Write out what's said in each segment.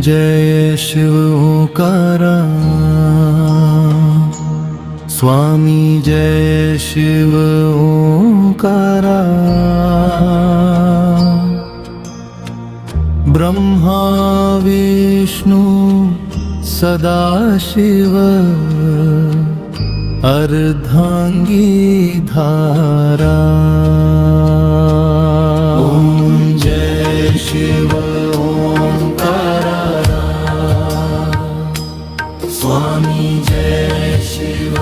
जय शिव ओंकारा स्वामी जय शिव ओंकारा ब्रह्मा विष्णु सदाशिव अर्धांगी धारा ओम जय शिव ओंकारा स्वामी जय शिव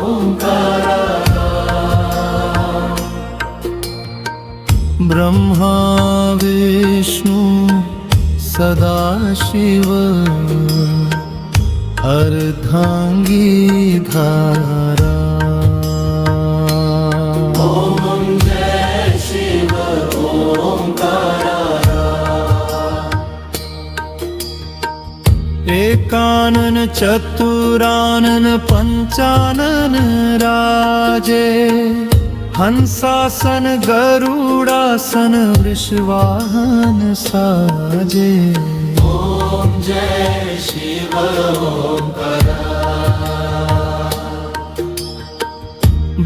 ओंकारा ब्रह्मा विष्णु सदाशिव अर्धांगी धारा ओम जय शिव ओंकारा एकानन चतुरानन पंचानन राजे हंसासन गरुड़ासन वृषवाहन साजे ओम जय शिव ओंकारा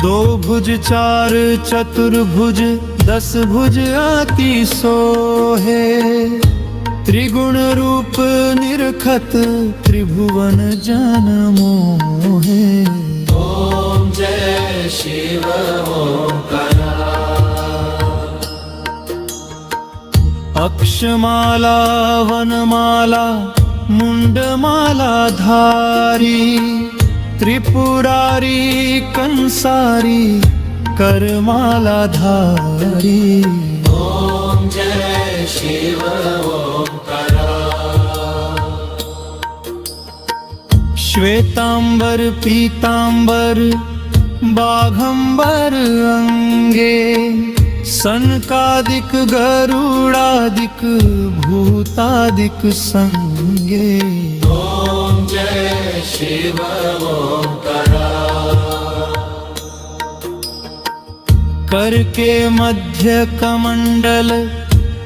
दो भुज चार चतुर्भुज 10 भुज आती सोहे त्रिगुण रूप निरखत त्रिभुवन जन मोहे ओम जय शिव ओंकारा अक्षमाला वनमाला मुंडमाला धारी त्रिपुरारी कंसारी करमाला धारी ओम जय शिव ओंकारा श्वेतांबर पीतांबर बाघंबर अंगे सनकादिक गरुड़ादिक भूतादिक संगे ओम जय शिव ओंकारा कर के मध्य कमंडल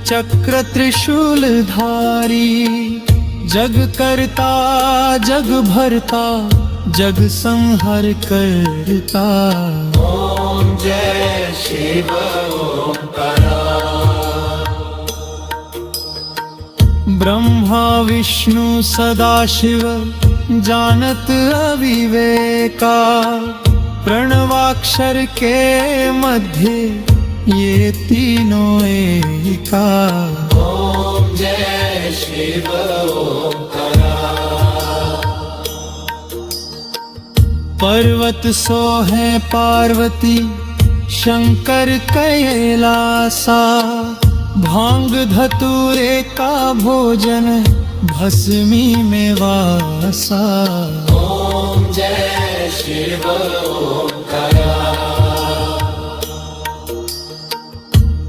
चक्र त्रिशूल धारी जग करता जग भरता जग संहर करता ओम जय शिव ओंकारा ब्रह्मा विष्णु सदाशिव जानत अविवेका प्रणवाक्षर के मध्य ये तीनों एका ओम जय शिव ओंकारा पर्वत सोहे पार्वती शंकर कैलासा भांग धतूरे का भोजन भस्मी में वासा ओम जय शिव ओंकारा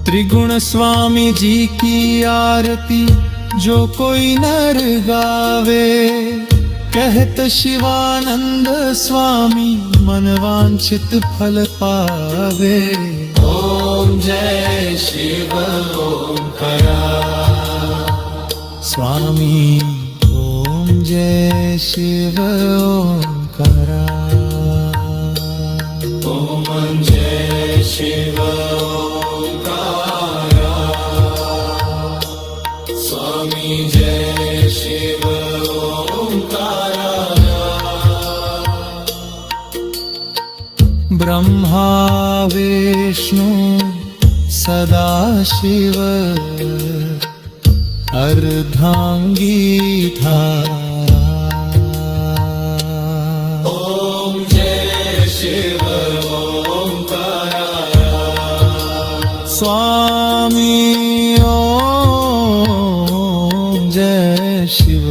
त्रिगुण स्वामी जी की आरती जो कोई नर गावे कहत शिवानंद स्वामी मनवांछित फल पावे ओम जय शिव ओंकारा स्वामी ओम जय शिव ओंकारा ओम जय शिव ओंकारा स्वामी जय शिव ओंकारा ब्रह्मा विष्णु सदाशिव अर्धांगी धारा ओम जय शिव ओंकारा स्वामी ओम जय शिव